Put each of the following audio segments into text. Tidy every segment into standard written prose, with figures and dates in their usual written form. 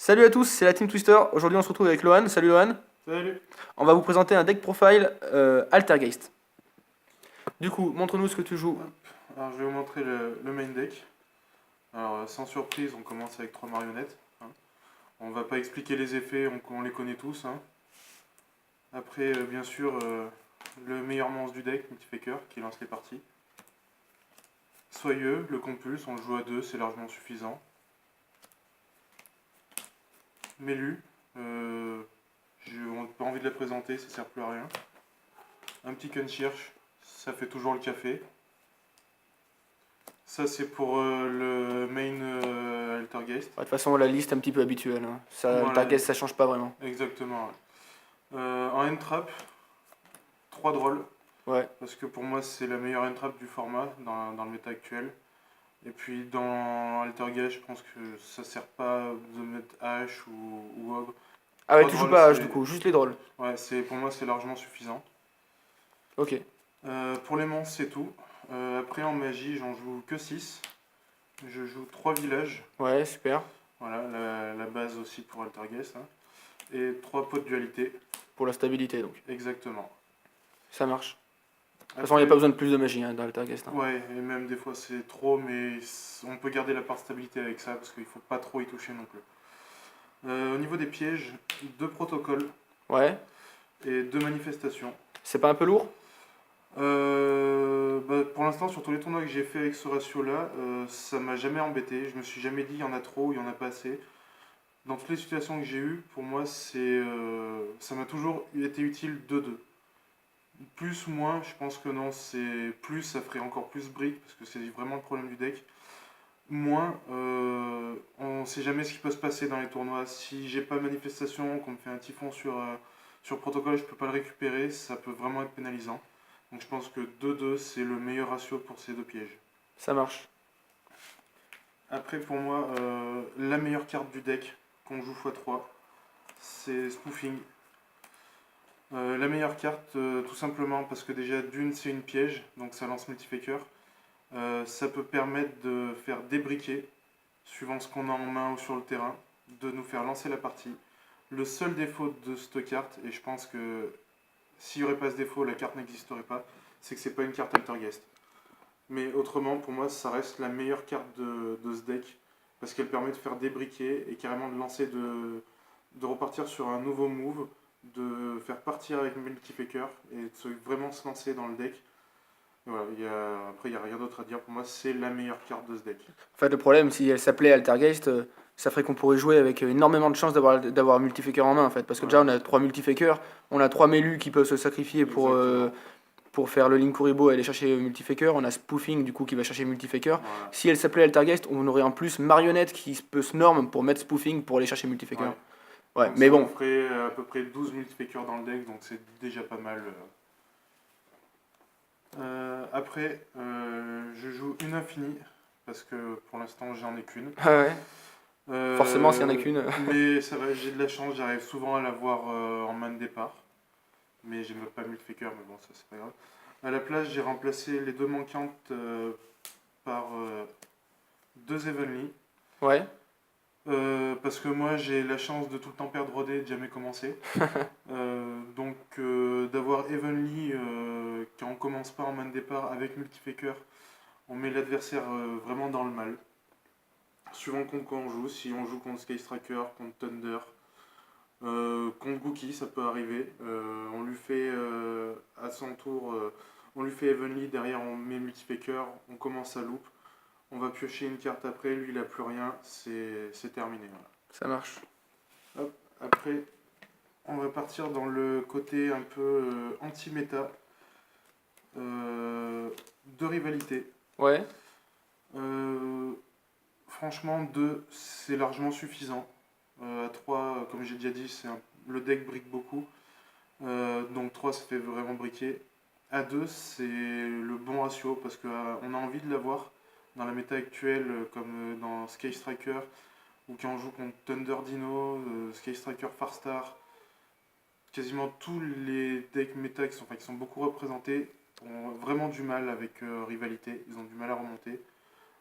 Salut à tous, c'est la Team Twister. Aujourd'hui, on se retrouve avec Lohan. Salut Lohan. Salut. On va vous présenter un deck profile Altergeist. Du coup, montre-nous ce que tu joues. Hop. Alors je vais vous montrer le main deck. Alors sans surprise, on commence avec 3 marionnettes, hein. On va pas expliquer les effets, on les connaît tous, hein. Après, bien sûr, le meilleur monstre du deck, Mythifaker, qui lance les parties. Soyeux, le compulse, on le joue à 2, c'est largement suffisant. Mélu, on n'a pas envie de la présenter, ça sert plus à rien. Un petit Kunschirch, ça fait toujours le café. Ça c'est pour le main Altergeist. De toute façon, la liste est un petit peu habituelle, hein. Ça, Voilà, Altergeist, ça change pas vraiment. exactement. Ouais. En end-trap, 3 drôles, Ouais. parce que pour moi c'est la meilleure end-trap du format dans le méta actuel. Et puis dans Altergeist, je pense que ça sert pas de mettre H ou Ogre. Ah ouais, 3 tu joues drôles, pas à H du coup, juste les drôles. ouais, pour moi c'est largement suffisant. Ok. Pour les monstres, c'est tout. Après en magie, j'en joue que 6. Je joue 3 villages. Ouais, super. Voilà, la base aussi pour Altergeist, hein. Et 3 pots de dualité. Pour la stabilité donc. Exactement. Ça marche. De toute façon, il n'y a Après, pas besoin de plus de magie dans Altergeist, hein. ouais, et même des fois c'est trop, mais on peut garder la part stabilité avec ça parce qu'il faut pas trop y toucher non plus. Au niveau des pièges, 2 protocoles Ouais. et 2 manifestations. C'est pas un peu lourd? Pour l'instant, sur tous les tournois que j'ai fait avec ce ratio-là, ça m'a jamais embêté. Je me suis jamais dit il y en a trop ou il y en a pas assez. Dans toutes les situations que j'ai eues, pour moi, ça m'a toujours été utile 2-2. Plus ou moins, je pense que non, c'est plus, ça ferait encore plus briques parce que c'est vraiment le problème du deck. Moins, on sait jamais ce qui peut se passer dans les tournois. Si j'ai pas manifestation, qu'on me fait un typhon sur protocole, je peux pas le récupérer, ça peut vraiment être pénalisant. Donc je pense que 2-2 c'est le meilleur ratio pour ces deux pièges. Ça marche. Après pour moi, la meilleure carte du deck qu'on joue x3, c'est Spoofing. La meilleure carte, tout simplement parce que déjà d'une c'est une piège, donc ça lance Multifaker. Ça peut permettre de faire débriquer, suivant ce qu'on a en main ou sur le terrain, de nous faire lancer la partie. Le seul défaut de cette carte, et je pense que s'il n'y aurait pas ce défaut, la carte n'existerait pas, c'est que c'est pas une carte Altergeist. Mais autrement, pour moi, ça reste la meilleure carte de ce deck, parce qu'elle permet de faire débriquer et carrément de lancer, de repartir sur un nouveau move, de faire partir avec Multifaker et vraiment se lancer dans le deck. Et voilà, après, il n'y a rien d'autre à dire. Pour moi, c'est la meilleure carte de ce deck. En fait, le problème, si elle s'appelait Altergeist, ça ferait qu'on pourrait jouer avec énormément de chances d'avoir Multifaker en main, en fait. Parce que déjà, Ouais, on a 3 Multifakers, on a 3 Mélus qui peuvent se sacrifier exactement. pour faire le Linkuribo et aller chercher Multifaker. On a Spoofing, du coup, qui va chercher Multifaker. Voilà. Si elle s'appelait Altergeist, on aurait en plus Marionnette qui peut se norme pour mettre Spoofing pour aller chercher Multifaker. Ouais. Ouais, Donc mais ça nous bon. ferait à peu près 12 multifakers dans le deck, donc c'est déjà pas mal. Après, je joue une infinie, parce que pour l'instant j'en ai qu'une. Ah ouais. Forcément, s'il n'y en a qu'une. Mais ça va, j'ai de la chance, j'arrive souvent à l'avoir en main de départ. Mais j'aime pas multifaker, mais bon, ça c'est pas grave. À la place, j'ai remplacé les deux manquantes par deux Evenly. Ouais. Parce que moi j'ai la chance de tout le temps perdre Rodé et de jamais commencer. Donc d'avoir Evenly qui on commence pas en main de départ avec Multifaker, on met l'adversaire vraiment dans le mal. Suivant contre quoi on joue, si on joue contre Sky Striker, contre Thunder, contre Gookie ça peut arriver. On lui fait à son tour, on lui fait Evenly, derrière on met Multifaker, on commence à loop. On va piocher une carte après, lui il a plus rien, c'est terminé. Voilà. Ça marche. Hop, après, on va partir dans le côté un peu anti-méta de rivalité. Ouais. Franchement, 2 c'est largement suffisant. À 3, comme j'ai déjà dit, le deck brique beaucoup. Donc 3 ça fait vraiment briquer. À 2 c'est le bon ratio parce qu'on a envie de l'avoir dans la méta actuelle, comme dans Sky Striker, ou quand on joue contre Thunder Dino, Sky Striker Farstar. Quasiment tous les decks méta qui sont beaucoup représentés ont vraiment du mal avec rivalité, ils ont du mal à remonter.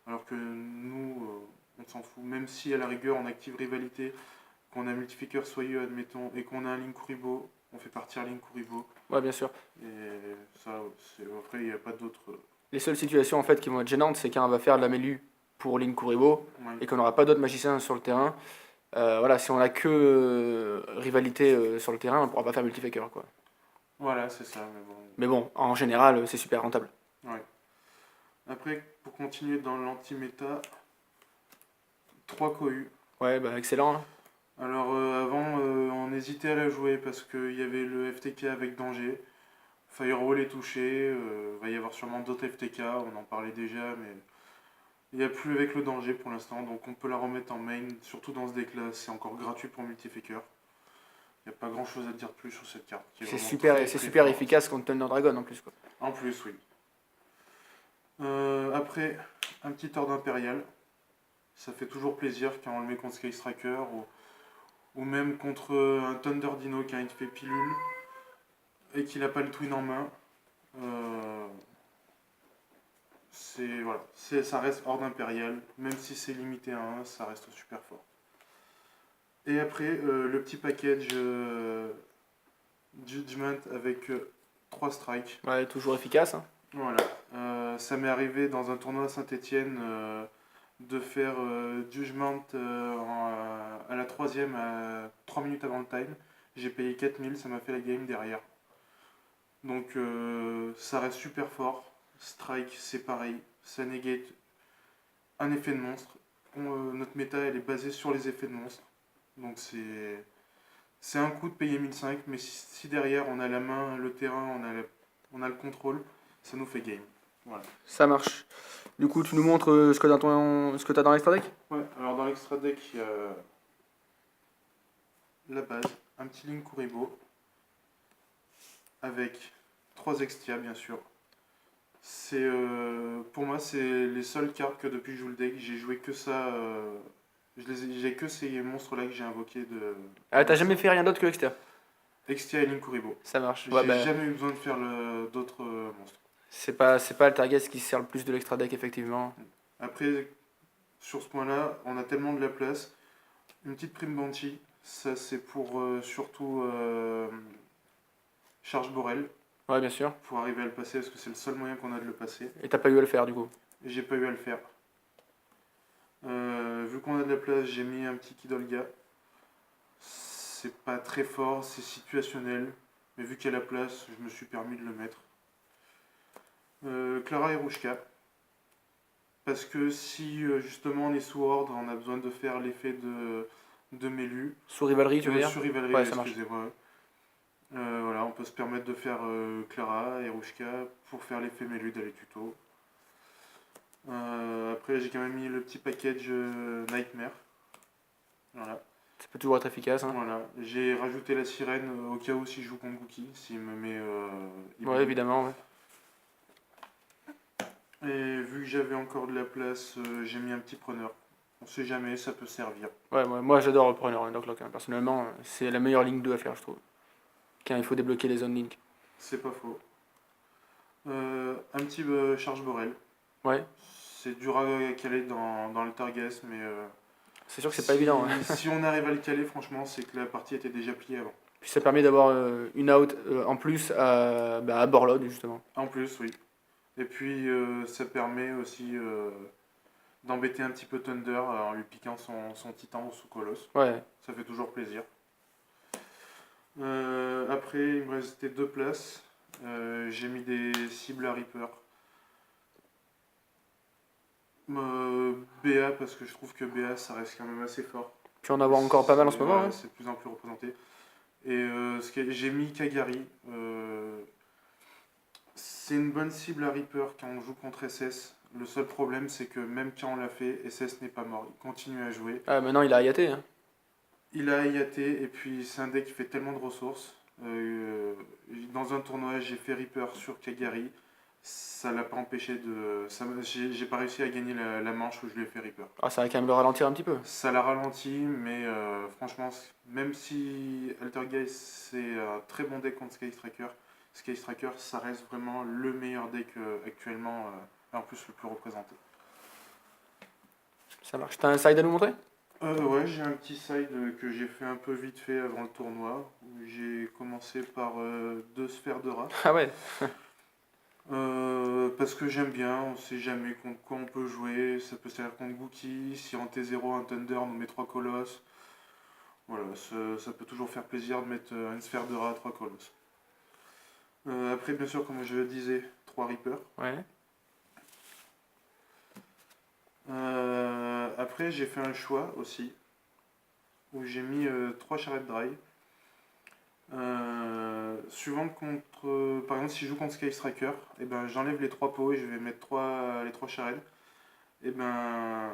Alors que nous, on s'en fout, même si à la rigueur on active rivalité qu'on a un multificker soyeux, admettons, et qu'on a un Linkuriboh, on fait partir Linkuriboh. Ouais, bien sûr. Et ça, après, il n'y a pas d'autres. Les seules situations en fait qui vont être gênantes, c'est quand on va faire de la Mélu pour Linkuriboh Ouais. et qu'on n'aura pas d'autres magiciens sur le terrain. Voilà, si on a que rivalité sur le terrain, on ne pourra pas faire multifaker, quoi. Voilà, c'est ça, mais bon. Mais bon, en général, c'est super rentable. Ouais. Après, pour continuer dans l'anti-méta, 3 Kohu. Ouais, bah excellent, hein. Alors avant, on hésitait à la jouer parce qu'il y avait le FTK avec danger. Firewall est touché, va y avoir sûrement d'autres FTK, on en parlait déjà, mais il n'y a plus avec le danger pour l'instant, donc on peut la remettre en main, surtout dans ce deck-là, c'est encore gratuit pour multifaker. Il n'y a pas grand-chose à dire de plus sur cette carte. Qui est C'est vraiment super, très, c'est très super forte. efficace contre Thunder Dragon en plus, quoi. En plus, oui. Après, un petit ordre impérial. Ça fait toujours plaisir quand on le met contre Sky Striker ou même contre un Thunder Dino qui a une fait pilule et qu'il n'a pas le twin en main. Voilà, ça reste ordre impérial, même si c'est limité à 1, ça reste super fort. Et après, le petit package Judgment avec 3 strikes. Ouais, toujours efficace, hein. Voilà. Ça m'est arrivé dans un tournoi à Saint-Etienne de faire Judgment à la 3ème, à 3 minutes avant le time. J'ai payé 4000, ça m'a fait la game derrière. Donc ça reste super fort. Strike, c'est pareil. Ça négate un effet de monstre. Notre méta, elle est basée sur les effets de monstre. Donc c'est un coup de payer 1005, mais si derrière on a la main, le terrain, on a le contrôle, ça nous fait game. Voilà. Ça marche. Du coup, tu nous montres ce que tu as dans l'extra deck? Ouais, alors dans l'extra deck, il y a la base, un petit Linkuriboh, avec 3 Extia bien sûr. Pour moi, c'est les seules cartes que depuis que je joue le deck, j'ai joué que ça. J'ai que ces monstres-là que j'ai invoqués de. Ah, t'as jamais fait rien d'autre que Exter? Extia et Linkuriboh. Ça marche. J'ai Ouais, bah, jamais eu besoin de faire d'autres monstres. c'est pas le target qui sert le plus de l'extra deck, effectivement. Après, sur ce point-là, on a tellement de la place. Une petite prime bounty, ça c'est pour surtout Charge Borel, Ouais, bien sûr. pour arriver à le passer, parce que c'est le seul moyen qu'on a de le passer. Et t'as pas eu à le faire, du coup. Et j'ai pas eu à le faire. Vu qu'on a de la place, j'ai mis un petit Kidolga. C'est pas très fort, c'est situationnel. Mais vu qu'il y a la place, je me suis permis de le mettre. Clara Erushka. Parce que si justement on est sous ordre, on a besoin de faire l'effet de Mélu. Sous Rivalry, tu veux dire? Sur Rivalry, Ouais, ça marche. excusez-moi. Voilà, on peut se permettre de faire Clara, Erushka pour faire l'effet Mélu d'aller tuto. Après, j'ai quand même mis le petit package Nightmare. Voilà. Ça peut toujours être efficace, hein. Voilà. J'ai rajouté la sirène au cas où si je joue contre Gookie, s'il me met. Ouais, évidemment, ouais. Et vu que j'avais encore de la place, j'ai mis un petit preneur. On sait jamais, ça peut servir. Ouais, moi j'adore le preneur, hein, Docklock, hein. Personnellement, c'est la meilleure ligne 2 à faire, je trouve. Quand il faut débloquer les zones link. C'est pas faux. Un petit charge Borel. Ouais, C'est dur à caler dans le Targas, mais c'est sûr que c'est pas évident, hein. si on arrive à le caler, franchement, c'est que la partie était déjà pliée avant. Puis ça permet d'avoir une out en plus à Borlode, justement. En plus, oui. Et puis, ça permet aussi d'embêter un petit peu Thunder en lui piquant son titan ou son colosse. Ouais, Ça fait toujours plaisir. Après, il me restait 2 places. J'ai mis des cibles à Reaper. BA, parce que je trouve que BA, ça reste quand même assez fort. puis en avoir encore pas mal en ce moment, Ouais, hein. c'est de plus en plus représenté. Et j'ai mis Kagari. C'est une bonne cible à Reaper quand on joue contre SS. Le seul problème, c'est que même quand on l'a fait, SS n'est pas mort. Il continue à jouer. Ah, maintenant il a ayaté, hein. Il a IAT, et puis c'est un deck qui fait tellement de ressources. Dans un tournoi, j'ai fait Reaper sur Kagari. Ça l'a pas empêché de. J'ai pas réussi à gagner la manche où je lui ai fait Reaper. Ah, ça va quand même le ralentir un petit peu. Ça l'a ralenti, mais franchement, même si Altergeist c'est un très bon deck contre Sky Striker, ça reste vraiment le meilleur deck actuellement, et en plus le plus représenté. Ça marche. T'as un side à nous montrer? Ouais, j'ai un petit side que j'ai fait un peu vite fait avant le tournoi. Où j'ai commencé par deux sphères de rat. Ah ouais, Parce que j'aime bien, on sait jamais contre quoi on peut jouer. Ça peut servir contre Gookie, si en T0 un Thunder nous met trois colosses. Voilà, ça peut toujours faire plaisir de mettre une sphère de rat, trois colosses. Après, bien sûr, comme je le disais, trois Reapers. ouais. Après, j'ai fait un choix aussi, où j'ai mis trois charrettes dry. Suivant contre, par exemple, si je joue contre Sky Striker, et ben, j'enlève les trois pots et je vais mettre les trois charrettes. Et ben,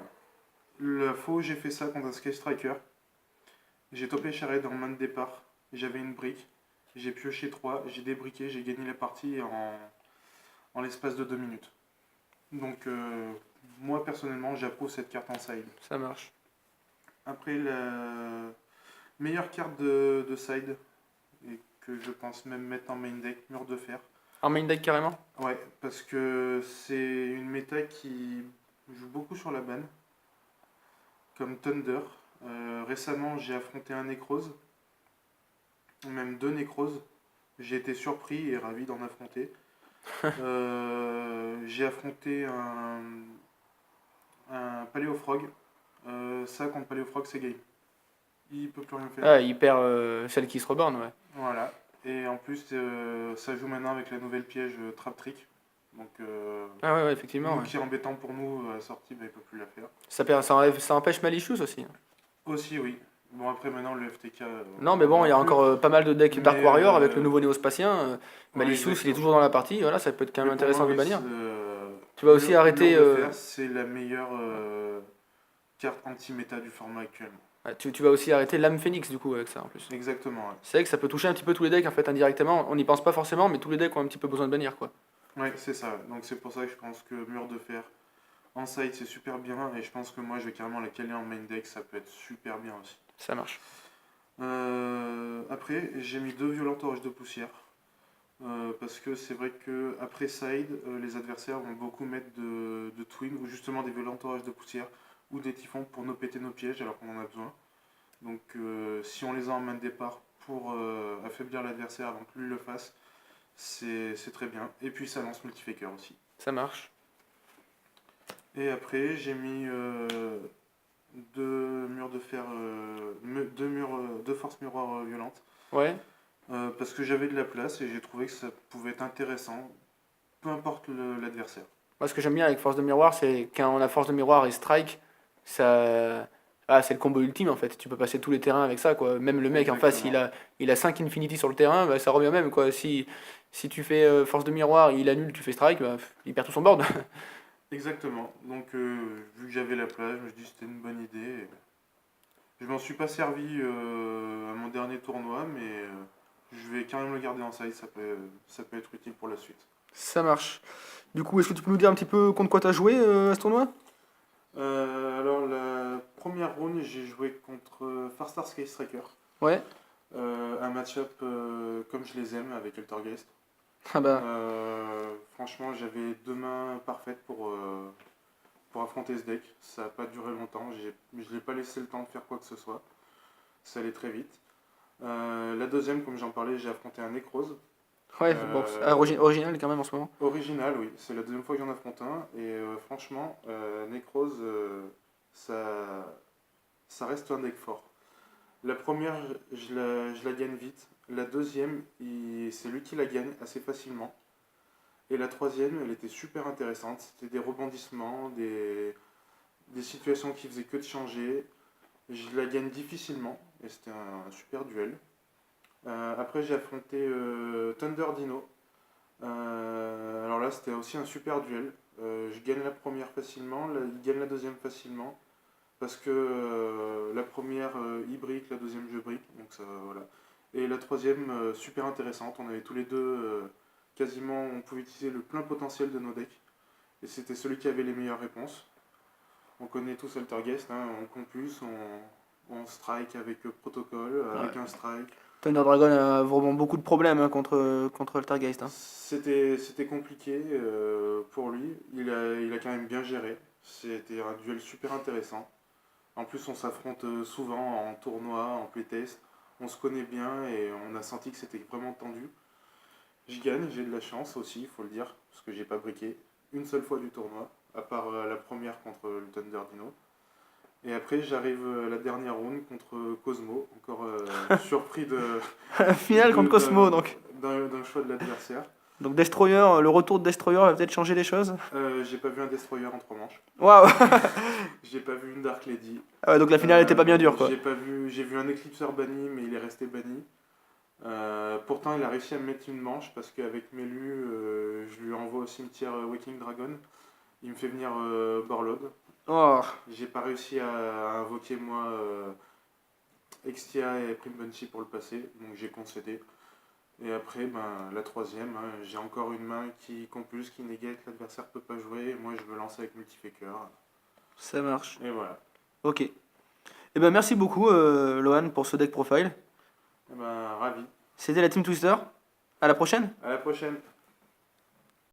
la fois où j'ai fait ça contre un Sky Striker, j'ai topé charrette en main de départ. J'avais une brique, j'ai pioché 3, j'ai débriqué, j'ai gagné la partie en l'espace de 2 minutes. Donc, moi personnellement, j'approuve cette carte en side. Ça marche. Après, la meilleure carte de side, et que je pense même mettre en main deck, mur de fer. En main deck carrément? Ouais, parce que c'est une méta qui joue beaucoup sur la banne, comme Thunder. Récemment, j'ai affronté un Necrose, même deux Necroses. J'ai été surpris et ravi d'en affronter. J'ai affronté un Paléofrog. Ça, contre Paléofrog, c'est game. Il peut plus rien faire. Ah, il perd celle qui se reborne, ouais. Voilà. Et en plus, ça joue maintenant avec la nouvelle piège Trap Trick. Donc, Ah ouais, ouais, effectivement. nous Ouais. qui est embêtant pour nous à la sortie, bah, il peut plus la faire. Ça empêche Malicious aussi. Aussi, oui. Bon, après, maintenant, le FTK, Non, on mais n'en bon, il y aura a plus. encore pas mal de decks Mais, Dark Warrior avec le nouveau néospatien. Malicious, il est exactement. toujours dans la partie. Voilà, ça peut être quand même Mais pour moi, intéressant de oui, le bannir. c'est, Tu vas aussi arrêter. Mur de Fer, c'est la meilleure carte anti-méta du format actuellement. Tu vas aussi arrêter l'âme Phoenix du coup avec ça en plus. Exactement, ouais. C'est vrai que ça peut toucher un petit peu tous les decks en fait indirectement. On n'y pense pas forcément, mais tous les decks ont un petit peu besoin de bannir quoi. Ouais, c'est ça. Donc c'est pour ça que je pense que Mur de Fer en side c'est super bien et je pense que moi je vais carrément la caler en main deck, ça peut être super bien aussi. Ça marche. Après, j'ai mis deux violentes orges de poussière. Parce que c'est vrai que après side, les adversaires vont beaucoup mettre de twin ou justement des violentes orages de poussière ou des typhons pour nous péter nos pièges alors qu'on en a besoin. Donc si on les a en main de départ pour affaiblir l'adversaire avant que lui le fasse, c'est très bien. Et puis ça lance multifaker aussi. Ça marche. Et après j'ai mis deux murs de fer, deux forces miroirs violentes. Ouais. Parce que j'avais de la place et j'ai trouvé que ça pouvait être intéressant, peu importe l'adversaire. Moi ce que j'aime bien avec Force de Miroir, c'est quand on a Force de Miroir et Strike, ça. Ah, c'est le combo ultime en fait. Tu peux passer tous les terrains avec ça quoi. Même le mec en face, Exactement. il a 5 Infinity sur le terrain, bah, ça revient même quoi. Si tu fais Force de Miroir, il annule, tu fais Strike, bah, il perd tout son board. Exactement. Donc, vu que j'avais la place, je me suis dit que c'était une bonne idée. Je m'en suis pas servi à mon dernier tournoi, mais je vais quand même le garder en side, ça peut être utile pour la suite. Ça marche. Du coup, est-ce que tu peux nous dire un petit peu contre quoi t'as joué à ce tournoi? Alors, la première round, j'ai joué contre Farstar Sky Striker. Ouais. Un match-up comme je les aime avec Altergeist. Ah bah, Franchement, j'avais deux mains parfaites pour affronter ce deck. Ça n'a pas duré longtemps. Je ne l'ai pas laissé le temps de faire quoi que ce soit. Ça allait très vite. La deuxième, comme j'en parlais, j'ai affronté un Necrose. ouais, bon, c'est original quand même en ce moment. Original, oui. C'est la deuxième fois que j'en affronte un. Et franchement, Necrose, ça reste un deck fort. La première, je la gagne vite. La deuxième, c'est lui qui la gagne assez facilement. Et la troisième, elle était super intéressante. C'était des rebondissements, des situations qui faisaient que de changer. Je la gagne difficilement. Et c'était un super duel. Après, j'ai affronté Thunder Dino. Alors là, c'était aussi un super duel. Je gagne la première facilement, il gagne la deuxième facilement. Parce que la première, il brique, la deuxième, je brique. Donc ça, voilà. Et la troisième, super intéressante. On avait tous les deux quasiment, on pouvait utiliser le plein potentiel de nos decks. Et c'était celui qui avait les meilleures réponses. On connaît tous Altergeist, hein, on compulse, on strike avec protocole, avec Ouais. un strike. Thunder Dragon a vraiment beaucoup de problèmes hein, contre Altergeist. Hein. C'était compliqué pour lui. Il a quand même bien géré. C'était un duel super intéressant. En plus, on s'affronte souvent en tournoi, en playtest. On se connaît bien et on a senti que c'était vraiment tendu. Je gagne, j'ai de la chance aussi, il faut le dire, parce que j'ai pas briqué une seule fois du tournoi, à part la première contre le Thunder Dino. Et après, j'arrive à la dernière round contre Cosmo, encore surpris Finale contre Cosmo, donc. d'un choix de l'adversaire. Donc Destroyer, le retour de Destroyer va peut-être changer les choses. J'ai pas vu un Destroyer en 3 manches. Waouh. J'ai pas vu une Dark Lady. Ah ouais, donc la finale était pas bien dure, quoi. J'ai vu un Eclipser banni, mais il est resté banni. Pourtant, il a réussi à me mettre une manche parce qu'avec Melu, je lui envoie au cimetière Waking Dragon. Il me fait venir Borlode. Oh. J'ai pas réussi à invoquer moi Extia et Prime Bunchy pour le passer, donc j'ai concédé. Et après, ben, la troisième, hein, j'ai encore une main qui compulse, qui négate, l'adversaire peut pas jouer, et moi je me lance avec Multifaker. Ça marche. Et voilà. Ok. Eh ben merci beaucoup, Lohan, pour ce deck profile. Et ben, ravi. C'était la Team Twister. À la prochaine. À la prochaine.